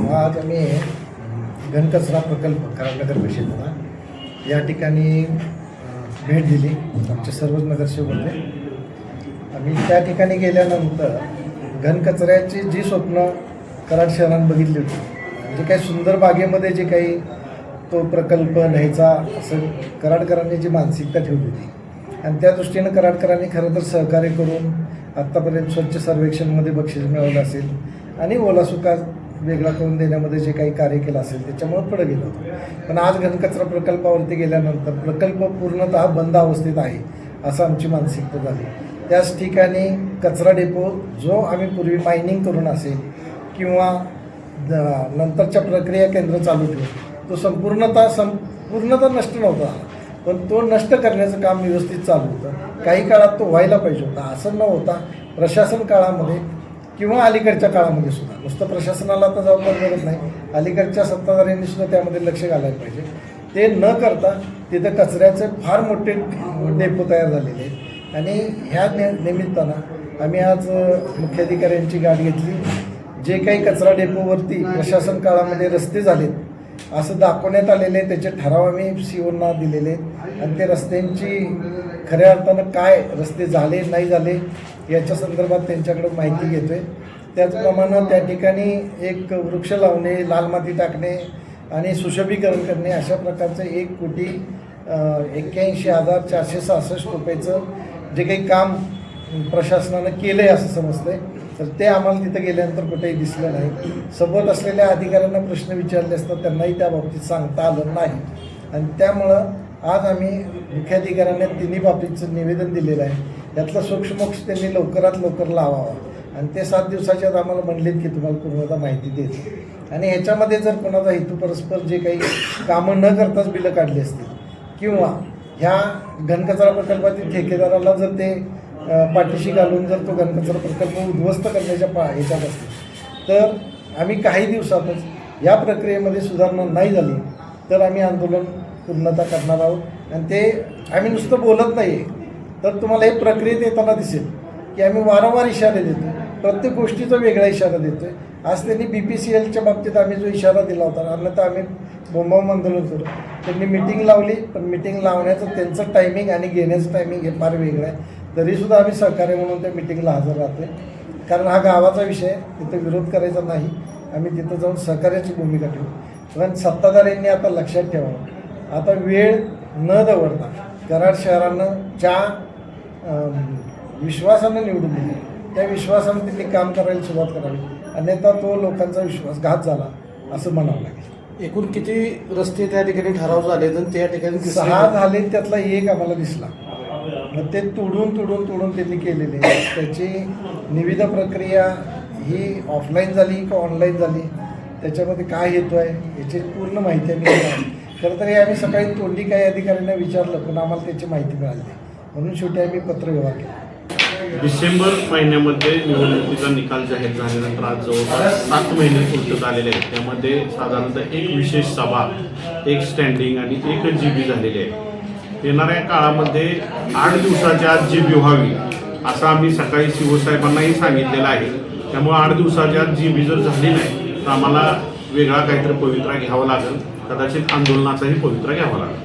आज आम्ही घनकचरा प्रकल्प कराडनगर परिषदेला या ठिकाणी भेट दिली. आमचे सर्वच नगरसेवक होते. आम्ही त्या ठिकाणी गेल्यानंतर घनकचऱ्याची जी स्वप्न कराड शहरानं बघितली होती, म्हणजे काही सुंदर बागेमध्ये जे काही तो प्रकल्प न्यायचा असं कराडकरांनी जी मानसिकता ठेवली होती आणि त्या दृष्टीनं कराडकरांनी खरं तर सहकार्य करून आत्तापर्यंत स्वच्छ सर्वेक्षणमध्ये बक्षीस मिळवलं असेल आणि ओलासुका वेगळा करून देण्यामध्ये जे काही कार्य केलं असेल त्याच्यामुळे पुढे गेलो होतो. पण आज घनकचरा प्रकल्पावरती गेल्यानंतर प्रकल्प पूर्णतः बंद अवस्थेत आहे असं आमची मानसिकता झाली. त्याच ठिकाणी कचरा डेपो जो आम्ही पूर्वी मायनिंग करून असेल किंवा नंतरच्या प्रक्रिया केंद्र चालू ठेवून तो पूर्णतः नष्ट नव्हता, पण तो नष्ट करण्याचं काम व्यवस्थित चालू होतं. काही काळात तो व्हायला पाहिजे होता. असं न होता प्रशासन काळामध्ये किंवा अलीकडच्या काळामध्ये सुद्धा नुसतं प्रशासनाला आता जबाबदार करत नाही, अलीकडच्या सत्ताधाऱ्यांनी सुद्धा त्यामध्ये लक्ष घालायला पाहिजे. ते न करता तिथं कचऱ्याचे फार मोठे डेपो तयार झालेले आहेत आणि ह्या निमित्तानं आम्ही आज मुख्याधिकाऱ्यांची गाठ घेतली. जे काही कचरा डेपोवरती प्रशासन काळामध्ये रस्ते झालेत असं दाखवण्यात आलेले त्याचे ठराव आम्ही सीओना दिलेले आहेत आणि ते रस्त्यांची खऱ्या अर्थानं काय रस्ते झाले नाही झाले याच्या संदर्भात त्यांच्याकडे माहिती घेतो आहे. त्याचप्रमाणे त्या ठिकाणी एक वृक्ष लावणे, लाल माती टाकणे आणि सुशोभीकरण करणे अशा प्रकारचं 1,81,466 रुपयाचं जे काही काम प्रशासनानं केलं आहे असं समजतं आहे. तर ते आम्हाला तिथं गेल्यानंतर कुठेही दिसलं नाही. सोबत असलेल्या अधिकाऱ्यांना प्रश्न विचारले असता त्यांनाही त्या बाबतीत सांगता आलं नाही आणि त्यामुळं आज आम्ही मुख्याधिकाऱ्यांना तिन्ही बाबतीचं निवेदन दिलेलं आहे. यातलं सूक्ष्मोक्ष त्यांनी लवकरात लवकर लावावा आणि ते 7 दिवसाच्या आत आम्हाला म्हणलेत की तुम्हाला पूर्णतः माहिती देतो आणि ह्याच्यामध्ये जर कोणाचा हेतू परस्पर जे काही कामं न करताच बिलं काढली असतील किंवा ह्या घनकचरा प्रकल्पातील ठेकेदाराला जर ते पाठीशी घालून जर तो घनकचरा प्रकल्प उद्ध्वस्त करण्याच्या ह्याच्यात असतील तर आम्ही काही दिवसातच या प्रक्रियेमध्ये सुधारणा नाही झाली तर आम्ही आंदोलन पूर्णतः करणार आहोत. आणि ते आम्ही नुसतं बोलत नाही आहे, तर तुम्हाला हे प्रक्रियेत येताना दिसेल की आम्ही वारंवार इशारे देतो, प्रत्येक गोष्टीचा वेगळा इशारा देतो आहे. आज त्यांनी BPCLच्या बाबतीत आम्ही जो इशारा दिला होता अन्यथा आम्ही बोंबाबोंब आंदोलन करू. त्यांनी मिटिंग लावली, पण मिटिंग लावण्याचं त्यांचं टायमिंग आणि घेण्याचं टायमिंग हे फार वेगळं आहे. तरीसुद्धा आम्ही सहकार्य म्हणून त्या मिटिंगला हजर राहतो आहे, कारण हा गावाचा विषय आहे, तिथं विरोध करायचा नाही. आम्ही तिथं जाऊन सहकार्याची भूमिका ठेवू. पण सत्ताधाऱ्यांनी आता लक्षात ठेवावं, आता वेळ न दवडता कराड शहरानं ज्या विश्वासानं निवडून दिले त्या विश्वासानं त्यांनी काम करायला सुरुवात करावी, अन्यथा तो लोकांचा विश्वासघात झाला असं म्हणावं लागेल. एकूण किती रस्ते त्या ठिकाणी ठराव झाले तर त्या ठिकाणी 6 झाले, त्यातला एक आम्हाला दिसला. मग ते तोडून त्यांनी केलेले. त्याची निविदा प्रक्रिया ही ऑफलाईन झाली का ऑनलाईन झाली, त्याच्यामध्ये काय येतो आहे याची पूर्ण माहिती आम्ही खरं तर हे आम्ही सकाळी तोंडी काही अधिकाऱ्यांना विचारलं पण आम्हाला त्याची माहिती मिळाली नाही, म्हणून शेवटी आम्ही पत्रव्यवहार केला. डिसेंबर महिन्यामध्ये निवडणुकीचा निकाल जाहीर झाल्यानंतर आज जवळपास 7 महिने पूर्तत आलेले आहेत. त्यामध्ये साधारणतः एक विशेष सभा, एक स्टँडिंग आणि 1 GB झालेली आहे. येणाऱ्या काळामध्ये 8 दिवसाच्या आत GB व्हावी असं आम्ही सकाळी शिवसाहेबांनाही सांगितलेलं आहे. त्यामुळे 8 दिवसाच्या आत GB जर झाली नाही तर आम्हाला वेगळा काहीतरी पवित्रा घ्यावा लागेल, कदाचित आंदोलनाचाही पवित्रा घ्यावा लागेल.